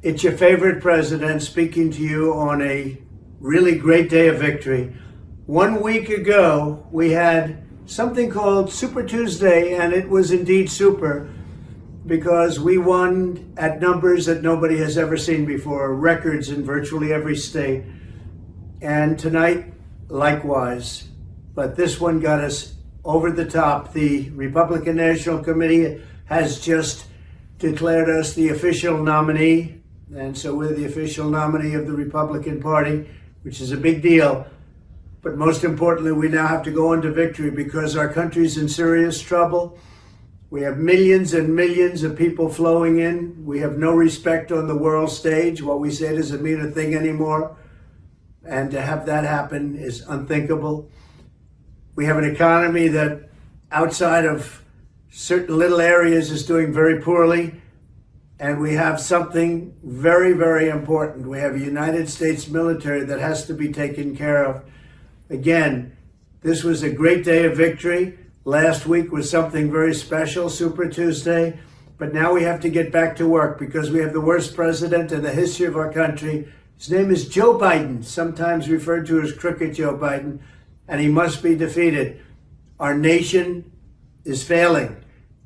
It's your favorite president speaking to you on a really great day of victory. 1 week ago, we had something called Super Tuesday, and it was indeed super because we won at numbers that nobody has ever seen before, records in virtually every state. And tonight, likewise. But this one got us over the top. The Republican National Committee has just declared us the official nominee. And so we're the official nominee of the Republican Party, which is a big deal. But most importantly, we now have to go into victory because our country's in serious trouble. We have millions and millions of people flowing in. We have no respect on the world stage. What we say doesn't mean a thing anymore. And to have that happen is unthinkable. We have an economy that outside of certain little areas is doing very poorly. And we have something very, very important. We have a United States military that has to be taken care of. Again, this was a great day of victory. Last week was something very special, Super Tuesday. But now we have to get back to work because we have the worst president in the history of our country. His name is Joe Biden, sometimes referred to as Crooked Joe Biden, and he must be defeated. Our nation is failing.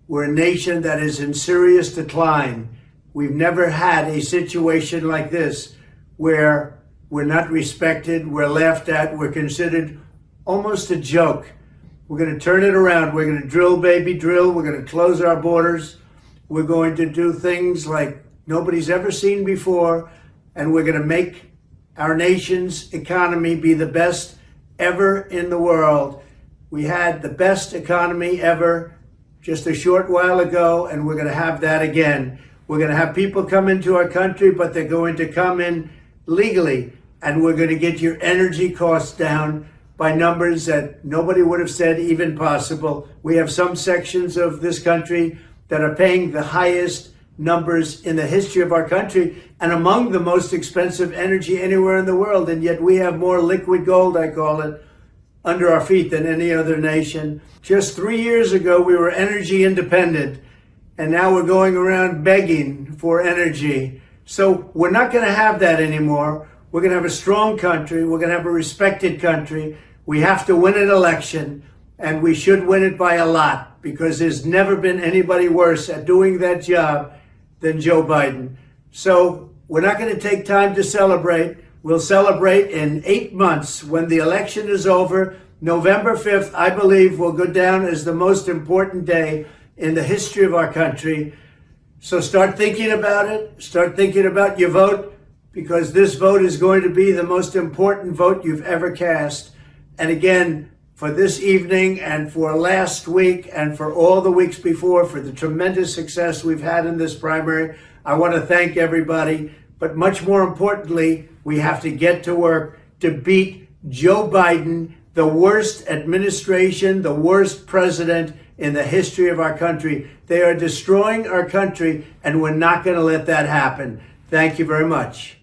We're a nation that is in serious decline. We've never had a situation like this where we're not respected, we're laughed at, we're considered almost a joke. We're going to turn it around. We're going to drill, baby, drill. We're going to close our borders. We're going to do things like nobody's ever seen before, and we're going to make our nation's economy be the best ever in the world. We had the best economy ever just a short while ago, and we're going to have that again. We're going to have people come into our country, but they're going to come in legally, and we're going to get your energy costs down by numbers that nobody would have said even possible. We have some sections of this country that are paying the highest numbers in the history of our country and among the most expensive energy anywhere in the world. And yet we have more liquid gold, I call it, under our feet than any other nation. Just 3 years ago, we were energy independent, and now we're going around begging for energy. So we're not going to have that anymore. We're going to have a strong country. We're going to have a respected country. We have to win an election, and we should win it by a lot because there's never been anybody worse at doing that job than Joe Biden. So we're not going to take time to celebrate. We'll celebrate in 8 months when the election is over. November 5th, I believe, will go down as the most important day in the history of our country. So start thinking about it. Start thinking about your vote, because this vote is going to be the most important vote you've ever cast. And again, for this evening and for last week and for all the weeks before, for the tremendous success we've had in this primary, I want to thank everybody. But much more importantly, we have to get to work to beat Joe Biden, the worst administration, the worst president in the history of our country. They are destroying our country, and we're not going to let that happen. Thank you very much.